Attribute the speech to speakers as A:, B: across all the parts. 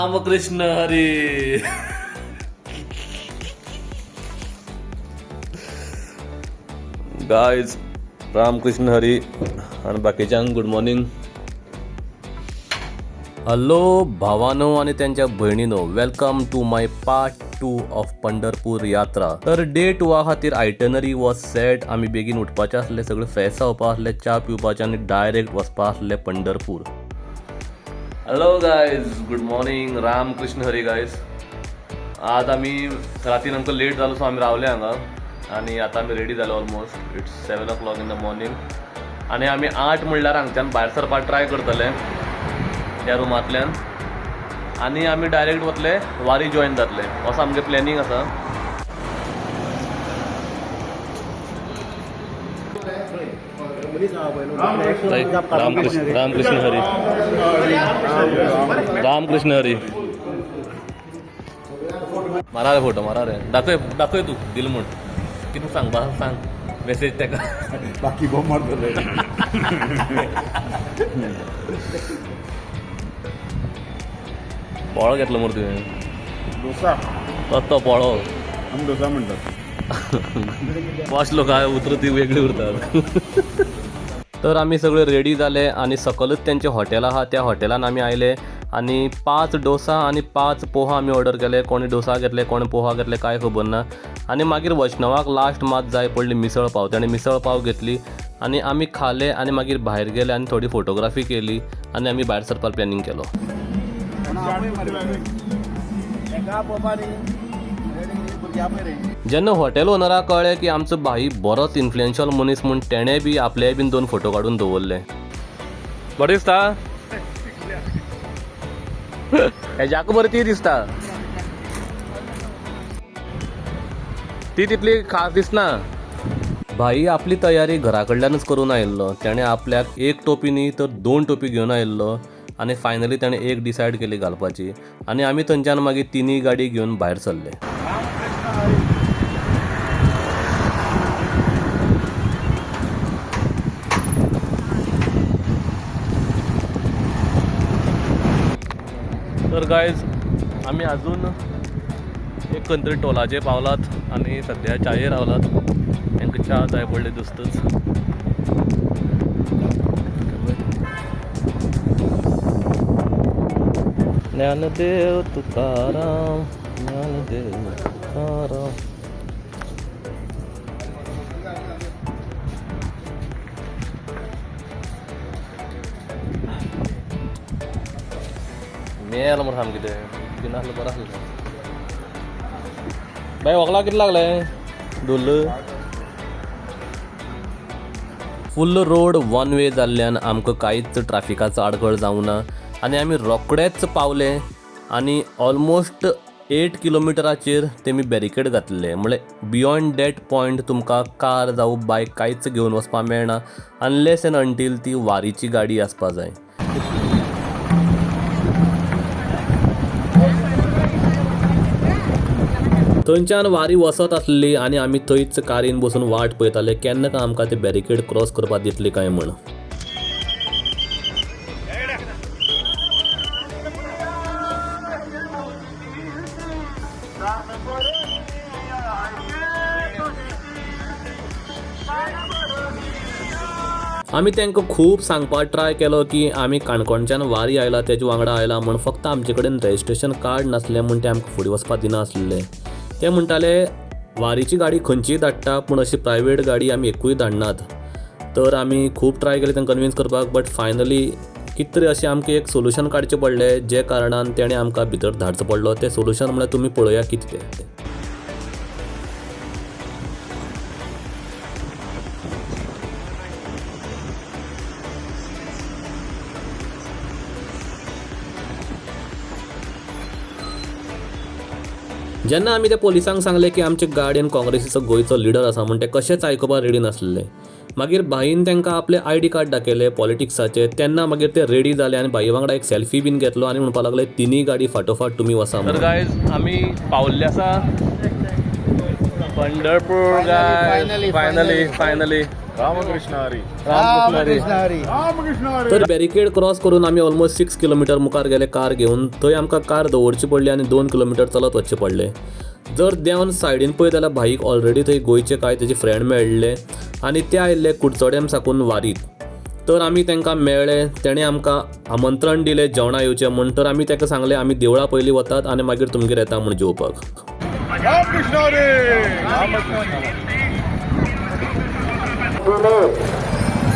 A: Ramakrishna Hari. Guys Ramkrishna Hari आणि बाकीच्यांक good morning. Hello भावानो आणि त्यांच्या बहिणीनो, welcome to my part 2 of Pandharpur यात्रा. तर डे 2 खातीर आयटनरी वॉज सेट. आमी बेगीन उठपाचे आसले, सगळे फ्रेश जावपा आसले, च्या पिवपाचे आनी डायरेक्ट वचपा आसले Pandharpur. Hello guys, good morning, Ramkrishna Hari guys. आज आमी रातीन आमकां लेट जालो सो आमी रावले हांगा आणि आता आमी रेडी जालो. Almost it's 7 o'clock in the morning आणि आमी 8 म्हणल्यार हांगच्यान भायर सरपाक ट्राय करतले त्या रुमांतल्यान आणि आमी डायरेक्ट वतले वारी जॉइन जातले असं आमगे प्लॅनिंग आसा. रामकृष्ण रामकृष्ण हरी, रामकृष्ण हरी. मारा रे फोटो, मारा रे. दाखय तू दिल म्हण कितू सांग बा, सांग मेसेज तेका.
B: बाकी बॉम्ब मारतले.
A: पोळो घेतलो मरे तुवें.
B: डोसा
A: तो पोळो
B: आमी डोसा म्हणटात.
A: पाच लोक उतरत ती वेगळी उरतात. तर आमी सगळे रेडी जाले आणि सकलच त्यांचे हॉटेल आहा, त्या हॉटेलान आमी आयले आणि 5 डोसा आणि 5 पोहा आमी ऑर्डर केले. कोणी डोसा घेतले, कोणी पोहा घेतले, काय खबर ना. आणि मागीर वैष्णवाक लास्ट मात जाय पडली मिसळ पाव. ताणें मिसळ पाव घेतली आणि आमी खाले आणि मागीर भायर गेले आणि थोडी फोटोग्राफी केली आणि आमी भायर सरपाक प्लॅनिंग केलो. जेन्ना हॉटेल ओनराक कळ्ळें की आमचो भाई बरोच इन्फ्लुएन्शियल मनीस म्हूण तेणें बी आपले बीन 2 फोटो काडून दवरले. बरें दिसता हेज्याक बरें ती दिसता, ती तितली खास दिसना. भाई आपली तयारी घरा कडल्यानच करून आयिल्लो. तेणें आपल्याक 1 टोपी न्ही तर 2 टोपी घेवन आयिल्लो आणि फायनली ताणें एक डिसायड केली घालपाची आणि आमी थंयच्यान मागीर 3 गाडी घेवन भायर सरले. तर गायज आमी अजून एक खंय तरी टोलाचेर पावलात आणि सध्या चायेर रावलात. तांकां च्या जाय पडले दुस्तच. ज्ञानदेव तुकाराम, ज्ञानदेव तुकाराम. मेल मरे सामकें कितें कितें आसलें बरें आसलें. बाय वगला कितें लागलें धुल्ल. फुल्ल रोड वन वे जाल्ल्यान आमकां कांयच ट्रॅफिकाचो आडखळ जावं ना आणि आमी रोखडेच पावले आणि ऑलमोस्ट 8 किलोमिटराचेर तेमी बॅरिकेड घातलेले. म्हळ्यार बियॉन्ड दॅट पॉयंट तुमकां कार जावं बायक कांयच घेवन वचपाक मेळना अनलेस एंड अंटील ती वारीची गाडी आसपा जाय. थंयच्यान वारी वसत आसली आणि आमी थंयच कारीन बसून वाट पळयताले केन्ना काय आमकां ते बॅरिकेड क्रॉस करपाक दितली काय म्हण. आमी तांकां खूब सांगपाक ट्राय केलो की आमी काणकोणच्यान वारी आयला, तेजे वांगडा आयला म्हण. फक्त आमचे कडेन रजिस्ट्रेशन कार्ड नासलें म्हूण ते आमकां फुडें वचपाक दिना आसले. ते म्हणटाले वारीची गाडी खंयचीय धाडटा पूण अशी प्रायवेट गाडी आमी एकूय धाडनात. तर आमी खूब ट्राय केले तांकां कन्विन्स करपाक, बट फायनली कितें तरी अशें आमकां एक सोल्युशन काडचें पडलें, जे कारणान तेणें आमकां भितर धाडचो पडलो. तें सोल्युशन म्हळ्यार तुमी पळोवया कितें तें. जेन्ना आमी त्या पोलिसांक सांगलें की आमचे गाडयेन काँग्रेसीचो गोंयचो लिडर आसा म्हूण ते कशेंच आयकुपाक रेडी नासले. मागीर भाईन तांकां आपले ID कार्ड दाखयले पॉलिटिक्साचे. तेन्ना मागीर ते रेडी जाले आणि भाई वांगडा एक सेल्फी बीन घेतलो आणि म्हणपाक लागले 3 गाडी फाटोफाट तुमी वसा. तर गायज आमी पावल्ले आसा पंढरपूर. Guys finally
B: Ramkrishna Hari
C: Ramkrishna Hari.
B: रामकृष्ण हरी.
A: तर बॅरिकेड क्रॉस करून आमी ऑलमोस्ट 6 किलोमीटर मुखार गेले कार घेवन. थंय आमकां कार दवरची पडली आनी 2 किलोमीटर चलत वचचें पडलें. जर देंवन सायडीन पळयत जाल्यार भाईक ऑलरेडी थंय गोंयचे कांय तेजे फ्रेंड मेळ्ळे आनी ते आयिल्ले कुडचड्यां साकून वारीत. तर आमी तांकां मेळ्ळे. तेणें आमकां आमंत्रण दिलें जेवणा येवचें म्हूण. तर आमी ताका सांगलें आमी देवळा पयलीं वतात आनी मागीर तुमगेर येता म्हूण जेवपाक.
B: रामकृष्ण हरी.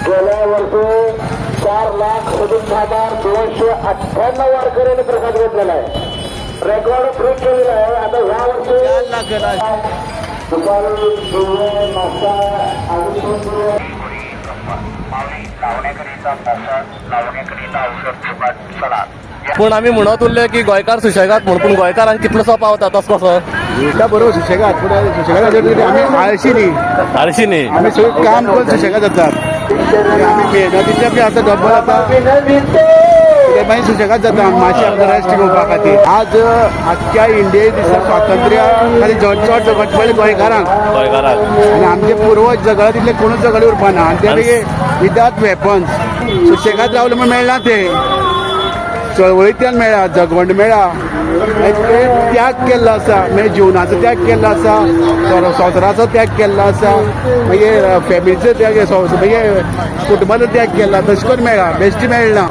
C: गेल्या वर्षी 4,57,298 वारकऱ्यांनी प्रसाद घेतलेला आहे. रेकॉर्ड ब्रेक केलेला आहे. आता ह्या वर्षी दुपारी जेवण, नाश्ता आणि
A: पूण आमी म्हणत उरले की गोंयकार सुशेगाद म्हूण. पूण गोंयकारांक कितलोसो पावता तसो कसो
C: त्या बरोबर सुशेगाद. पुढे सुशेगाद आम्ही आळशी न्ही.
A: आळशी न्ही.
C: आम्ही सगळं काम करून सुशेगाद जातात. आम्ही मेहनतीचे बी आता डब्बल आता मागीर सुशेगाद जाता मातशें आपलं रेस्ट घेवपा खातीर. आज आख्या इंडिये दिसा स्वातंत्र्य खाली चड जगत पडलें गोंयकारांक. आनी आमचे पुर्वज जगला तितले कोणूच जगले उरपाना. आनी ते मागीर विदाउट वेपन्स सुशेगाद रावले म्हूण मेळना ते. चळवळींतल्यान मेळ्ळा, जगवंड मेळ्ळा. ते त्याग केल्लो आसा. मागीर जिवनाचो त्याग केल्लो आसा, संवसाराचो त्याग केल्लो आसा, मागीर फॅमिलीचो त्याग, मागीर कुटुंबाचो त्याग केला. तशें करून मेळ्ळा, बेश्टी मेळना.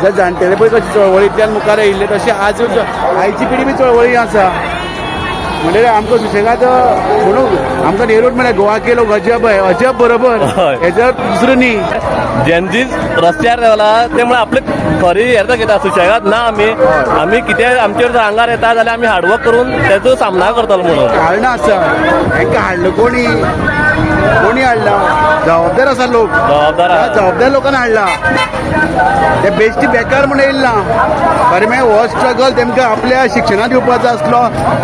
C: जर जाणटेले पळय कशें चळवळींतल्यान मुखार येयल्ले तशें आज आयची पिढी बी चळवळी आसा. म्हणजे आमकां सुशेगाद म्हणून आमकां नेहरूच म्हळ्यार गोवा केलो अजब आहे. अजब बरोबर, हेजर दुसरं न्ही.
A: जेन्जी रस्त्यार रावला ते म्हळ्यार आपले खरी हें घेता सुशेगाद ना. आमी कितें आमचेर जर आंगार येता जाल्यार आमी हार्डवर्क करून तेजो सामना करतलो म्हणून.
C: कारणां आसा. हांकां हाडलो कोणी हाडला? जबाबदार आसा लोक. जबाबदार लोकांनी हाडला. ते बेश्टी बेकार म्हणून येयला. बरें मागीर हो स्ट्रगल तेमकां आपल्या शिक्षणाक दिवपाचो आसलो,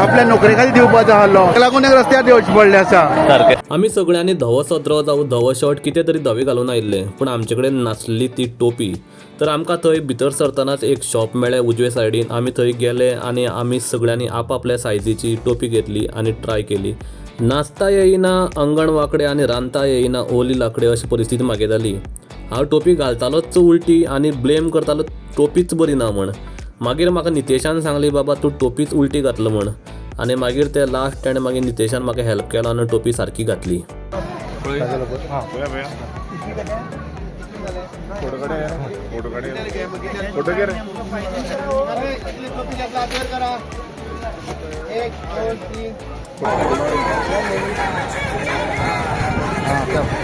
C: आपल्या नोकरे खातीर दिवपाचो आसलो. ताका लागून रस्त्यार देवचे पडले आसा.
A: आमी सगळ्यांनी धवो सदरो जावं धवो शर्ट कितें तरी धवे घालून आयिल्ले. पूण आमचे कडेन नासली ती टोपी. तर आमकां थंय भितर सरतनाच एक शॉप मेळ्ळें उजवे सायडीन. आमी थंय गेले आनी आमी सगळ्यांनी आपआपल्या सायजीची टोपी घेतली आनी ट्राय केली. नाचता येयना, अंगण वांकडे आनी रांदता येयना ओली लांकडे अशी परिस्थिती म्हागे जाली. हांव टोपी घालतालोच उलटी आनी ब्लेम करतालो टोपीच बरी ना म्हण. मागीर म्हाका नितेशान सांगली बाबा तूं टोपीच उलटी घातलो म्हण. आनी मागीर ते लास्ट ताणें मागीर नितेशान म्हाका हेल्प केलो आनी टोपी सारकी घातली.
B: फोटो घे रे.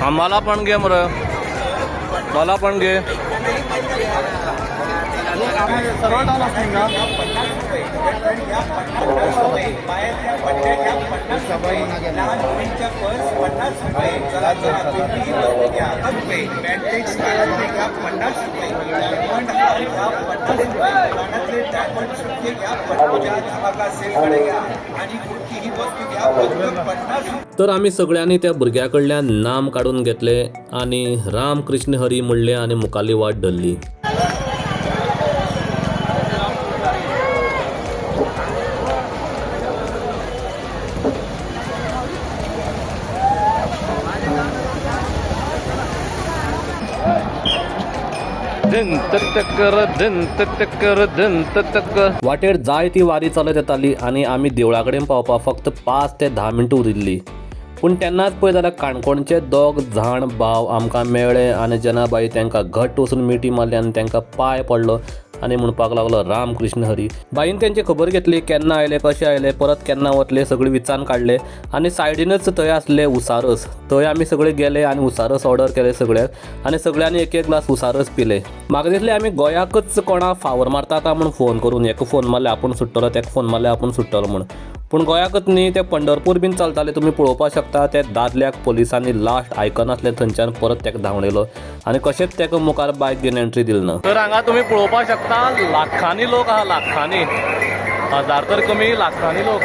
A: आम्हाला पण घे मर, मला पण घे. तर आम्ही सगळ्यांनी त्या भुरग्या कडल्यान नाम काढून घेतले आणि रामकृष्ण हरी म्हणले आणि मुखाली वाट धरली. वाटेर जाय ती वारी चलत येताली आणि आमी देवळा कडेन पावपाक फक्त 5 ते 10 मिनटां उरिल्ली. पूण तेन्नाच पळय जाल्यार काणकोणचे दोग जाण भाव आमकां मेळ्ळे आनी जनाबाई तांकां घट्ट वचून मिटी मारली आनी तांकां पांय पडलो आनी म्हणपाक लागलो रामकृष्ण हरी. बाईन तेंची खबर घेतली केन्ना आयले कशे आयले परत केन्ना वतले सगळे विचान काडले आनी सायडीनच थंय आसले उसारस. थंय आमी सगळे गेले आनी उसारस ऑर्डर केले सगळ्याक आनी सगळ्यांनी एक ग्लास उसारस पिले. म्हाका दिसलें आमी गोंयाकच कोणा फावर मारता काय म्हूण फोन करून हेका फोन मारल्यार आपूण सुट्टलो तेका फोन मारल्यार आपूण सुट्टलो म्हूण. पूण गोंयाकच न्ही ते पंढरपूर बीन चलताले तुमी पळोवपाक शकता. ते दादल्याक पुलिसांनी लास्ट आयकनासले थंयच्यान परत तेका धांवडयलो आनी कशेंच तेका मुखार बायक घेवन एंट्री दिली ना. तर हांगा तुमी पळोवपाक शकता लाखांनी लोक आहा, लाखांनी, हजार तर कमी लाखांनी लोक.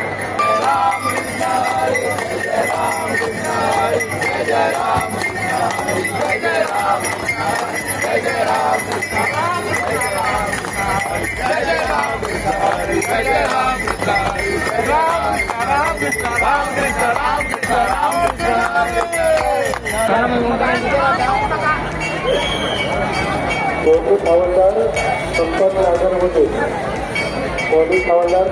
B: राम
D: पोलीस हवालदार संपत राजामध्ये पोलीस हवालदार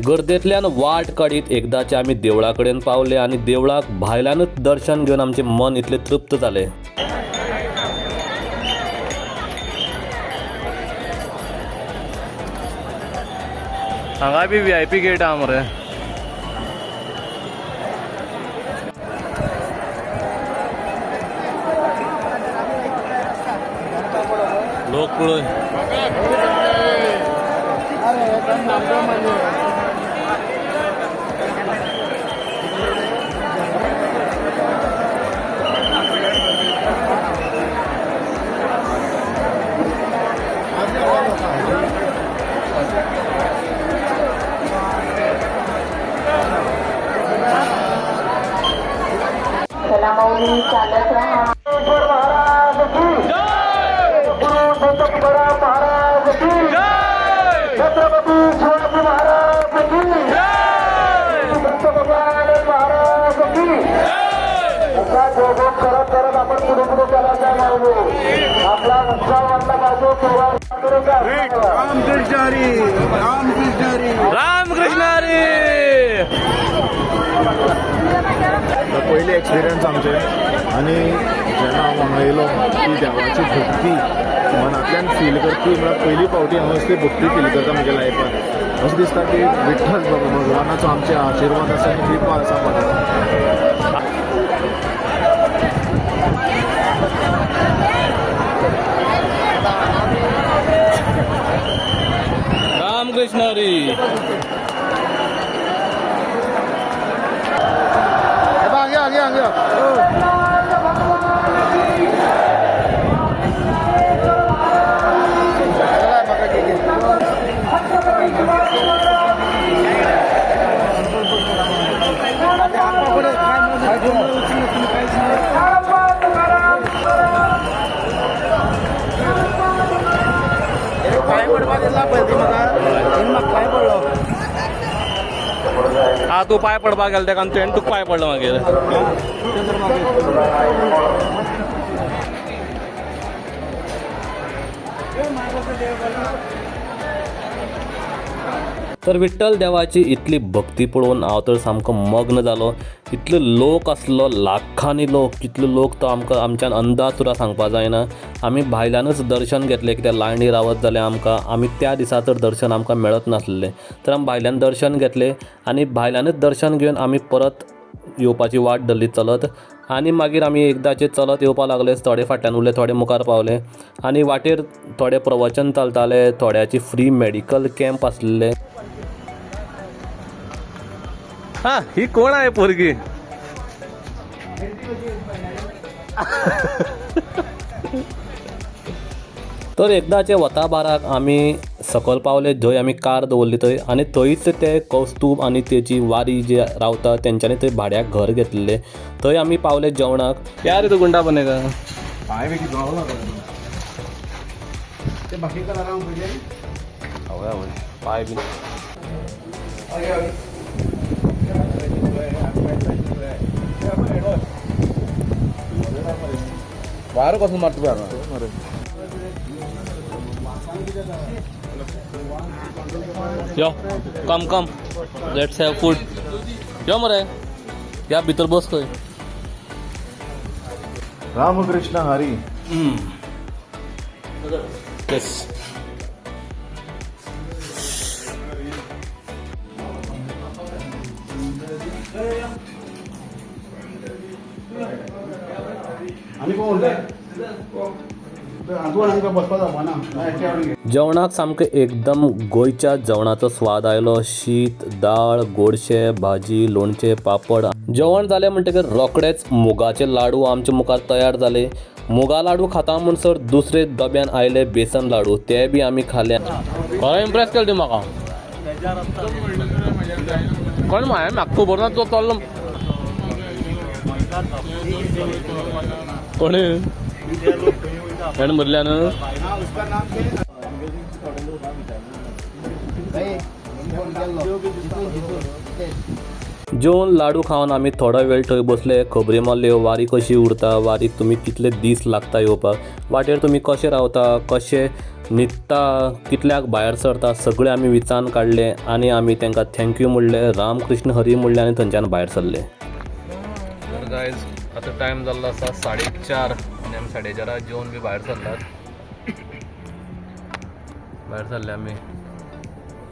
A: गर्देंतल्यान वाट काडीत एकदांचे आमी देवळा कडेन पावले आनी देवळाक भायल्यानूच दर्शन घेवन आमचें मन इतलें तृप्त जालें. हांगा बी VIP गेट आहा मरे. लोक पळय.
E: चला माऊली चालत राहा.
D: महाराज की गुरु दत्तपरा महाराज की छत्रपती शिवाजी महाराज की दत्त भगवान महाराज की असा जोगोग करत करत आपण पुढे पुढे चालायचा माऊली. आपला उत्साह वाटला पाहिजे तेव्हा
C: रामकृष्ण हरी, रामकृष्ण हरी.
A: रामकृष्ण हरी.
B: पहिले एक्सपिरियन्स आमचे आणि जेन्ना हांव हांगा येयलो ती देवाची भक्ती मनांतल्यान फील करपी म्हळ्यार पयली फावटी हांव असली भक्ती फील करता म्हज्या लायफान. अशें दिसता की विठ्ठल भगवानाचो आमचे आशिर्वाद आसा आनी कृपा आसा म्हाका.
A: रामकृष्ण हरी. हा तू पाय पडपाक गेलो तेका तुवें तुका पाय पडलो मागीर. तर विठ्ठल देवाची इतली भक्ती पळोवन हांव तर सामको मग्न जालो. इतलो लोक आसलो, लाखांनी लोक. कितलो लोक तो आमकां आमच्यान अंदाज सुद्दां सांगपाक जायना. आमी भायल्यानूच दर्शन घेतलें कित्याक लायनी रावत जाल्यार आमी त्या दिसा तर दर्शन आमकां मेळत नासलें. तर आमी भायल्यान दर्शन घेतलें आनी भायल्यानूच दर्शन घेवन आमी परत येवपाची वाट धरली चलत. आनी मागीर आमी एकदांचे चलत येवपा लागले. थोडे फाटल्यान उरले, थोडे मुखार पावले आनी वाटेर थोडे प्रवचन चलताले, थोड्याची फ्री मेडिकल कॅम्प आसले. हा ही कोण आहे पोरगी? तर एकदांचे वता बाराक आमी सकयल पावले, जंय आमी कार दवरली थंय आनी थंयच ते कौस्तूभ आनी तेची वारी जे रावता तेंच्यांनी थंय भाड्याक घर घेतलेले. थंय आमी पावले जेवणाक. यार तू गुंडा बने का
C: पाय बी किती धांवला ते बाकी कलरा
A: पाय बी
C: बाहेर कसं मारतो
A: यो कम लेट्स हॅव फूड. यो मरे या भितर बस खंय.
B: रामकृष्ण हरी.
A: येस.
C: आणि कोण
A: जेवणाक सामकें एकदम गोंयच्या जेवणाचो स्वाद आयलो. शीत, दाळ, गोडशें, भाजी, लोणचें, पापड. जेवण जालें म्हणटकीर रोखडेच मुगाचे लाडू आमच्या मुखार तयार जाले. मुगा लाडू खाता म्हणसर दुसरे डब्यान आयले बेसन लाडू, ते बी आमी खाले. खरें इम्प्रेस केलें म्हाका. कळ्ळें म्हाका खबर ना तो चल्लो. कोण भरल्या ना जेवण लाडू खावन आमी थोडा वेळ थंय बसले खबरी मारल्यो वारी कशी उरता वारीक तुमी कितले दीस लागता येवपाक वाटेर तुमी कशें रावता कशें न्हिदता कितल्याक भायर सरता सगळें आमी विचारून काडलें आनी आमी तांकां थँक्यू म्हणलें राम कृष्ण हरी म्हणलें आनी थंयच्यान भायर सरले तर गायज आतां टायम जाल्लो आसा 4:30 आनी आमी 4:30 जेवण बी भायर सरल्यात भायर सरले आमी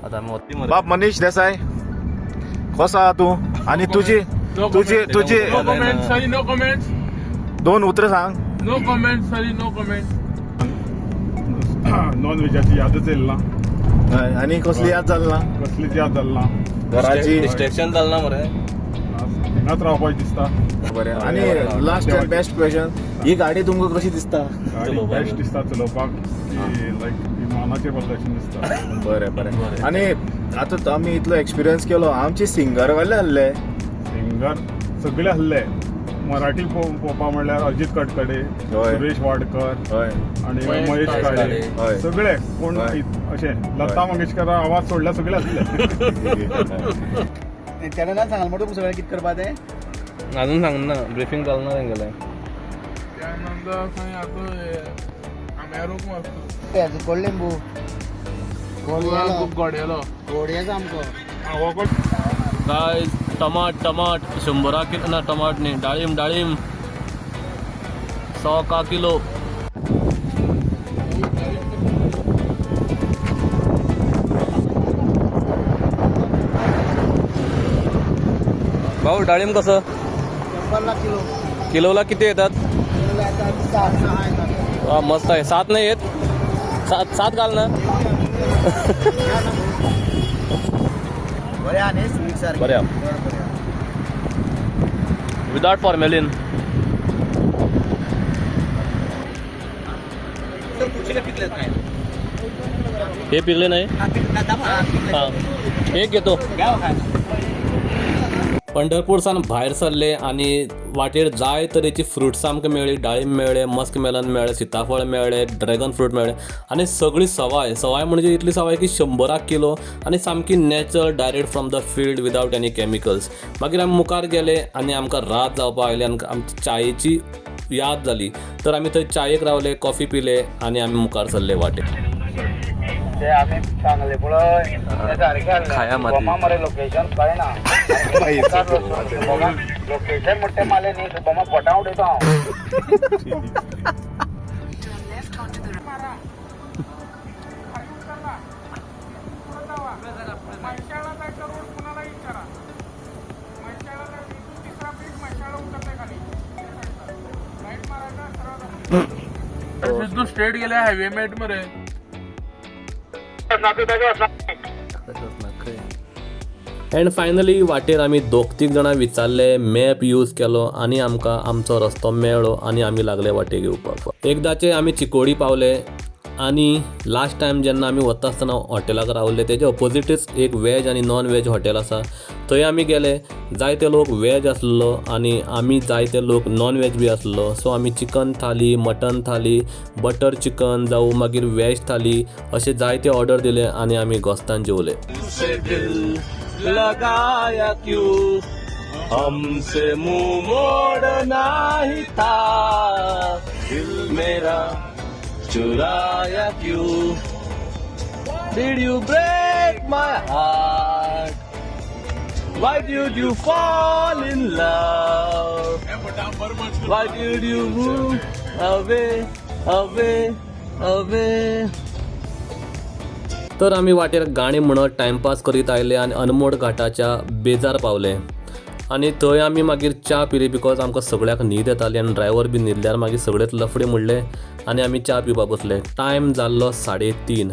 A: आतां आमी वत्ती मरे
B: बाप मनीष देसाय कसो आहा तूं आणि तुझी
F: No comment, sorry, no comment.
B: दोन उतरां सांग.
F: No comment, sorry, no comment.
G: Non व्हेजाची यादच येईल ना
B: हय, आणि कसली याद जाली ना
G: कसलीच याद जाली ना
B: घराची
A: डिस्ट्रॅक्शन जालें ना मरे
G: हिंगाच रावपाचें दिसता
B: बरें आणि लास्ट अँड बेस्ट क्वेश्चन ही गाडी तुमकां कशी दिसता
G: गाडी बेस्ट दिसता चलोवपाक लायक विमानाचें बसल्याशें दिसता
B: बरें बरें आणि आतां आमी इतलो एक्सपिरियन्स केलो आमचे सिंगर वाले आहले
G: सिंगर सगळे आहले मराठी पळोवपा म्हणल्यार अजित कडकडे
B: हय.
G: सुरेश वाडकर
B: हय
G: आणि महेश काळे
B: हय.
G: सगळे कोण
B: हय.
G: अशें लता मंगेशकर आवाज सोडल्या सगळे असले
C: तेन्ना ना सांगाल म्हणून सगळें कितें करपा तें
A: अजून सांग ना ब्रिफिंग जालें ना तेंगेलें
F: त्यानंतर खंय आता आम्यारूक वचता
C: हेजो कोळिंबू
F: खूब गोडेलो
C: गोडये सामको
A: काय टमाट 100 किलो ना टमाट न्ही डाळीम 100 किलो भाऊ डाळिंब कसं
C: 50 किलो
A: किलोला किती येतात वा मस्त आहे 7 नाही येत 7 घाल ना
C: बरें आनी स्वीट सारकें
A: बरें विदाउट फॉर्मेलिन हे पिकले नाही हां एक घेतो पंढरपूरसान भायर सरले आनी वाटेर जाय तरेची फ्रुट्स आमकां मेळ्ळी डाळिंब मेळ्ळे मस्क मेलन मेळ्ळें सीताफळ मेळ्ळें ड्रॅगन फ्रूट मेळ्ळें आनी सगळी सवाय म्हणजे इतली सवाय की 100 किलो आनी सामकी natural direct from the field without any chemicals मागीर आमी मुखार गेले आनी आमकां रात जावपाक आयली आनी आमची च्यायेची याद जाली तर आमी थंय च्यायेक रावले कॉफी पिले आनी आमी मुखार सरले वाटेर
C: ते आमी सांगले पळय ते सारकें
A: खाया माती.
C: बोमा मरे लोकेशन कळना लोकेशन म्हणटे माले न्ही बोमा पोटां उडयता हांव
F: म्हैसाळला जायचा रोड कुणाला विचारा म्हैसाळला इथून तिसरा ब्रिज म्हैसाळला उतरते खाली राईट मारायचा सरळ सिद्धू स्ट्रेट गेले हायवे मेट मरे
A: अँड फायनली वाटेर आमी 2-3 जाणां विचारले मॅप यूज केलो आनी आमकां आमचो रस्तो मेळ्ळो आनी आमी लागले वाटेक येवपाक एकदांचे आमी चिकोडी पावले आनी लास्ट टायम जेन्ना आमी वता आसतना हॉटेलाक रावले तेजे ऑपोजिटूच एक वॅज आनी नॉन वॅज हॉटेल आसा थंय आमी गेले जायते लोक वॅज आसलो आनी आमी जायते लोक नॉन वॅज बी आसलो सो आमी चिकन थाली मटन थाली बटर चिकन जावं मागीर वॅज थाली अशे जायते ऑर्डर दिले आनी आमी घोस्तान जेवले लगाया क्यों हमसे मुंह मोड़ना ही था दिल मेरा चुराया क्यों did you break my heart why did you fall in love why did you move away तर आमी वाटेर गाणी म्हणत टायमपास करीत आयले आनी अनमोड घाटाच्या बेजार पावले आनी थंय आमी मागीर च्या पिली बिकॉज आमकां सगळ्याक न्हीद येताली आनी ड्रायव्हर बी न्हिदल्यार मागीर सगळेच लफडे म्हणले आनी आमी च्या पिवपाक बसले टायम जाल्लो 3:30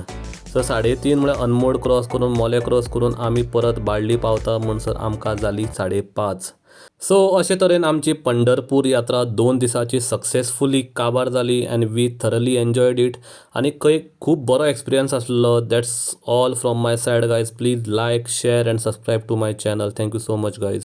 A: सो 3:30 म्हळ्यार अनमोड क्रॉस करून मोले क्रॉस करून आमी परत बाळ्ळी पावता म्हणसर आमकां जाली 5:30 सो अशे तरेन आमची पंढरपूर यात्रा 2 दिसाची सक्सेसफुली काबार जाली and we thoroughly enjoyed it आनी खंय खूब बरो एक्सपिरियन्स आसलो that's all from my side guys please like share and subscribe to my channel thank you so much guys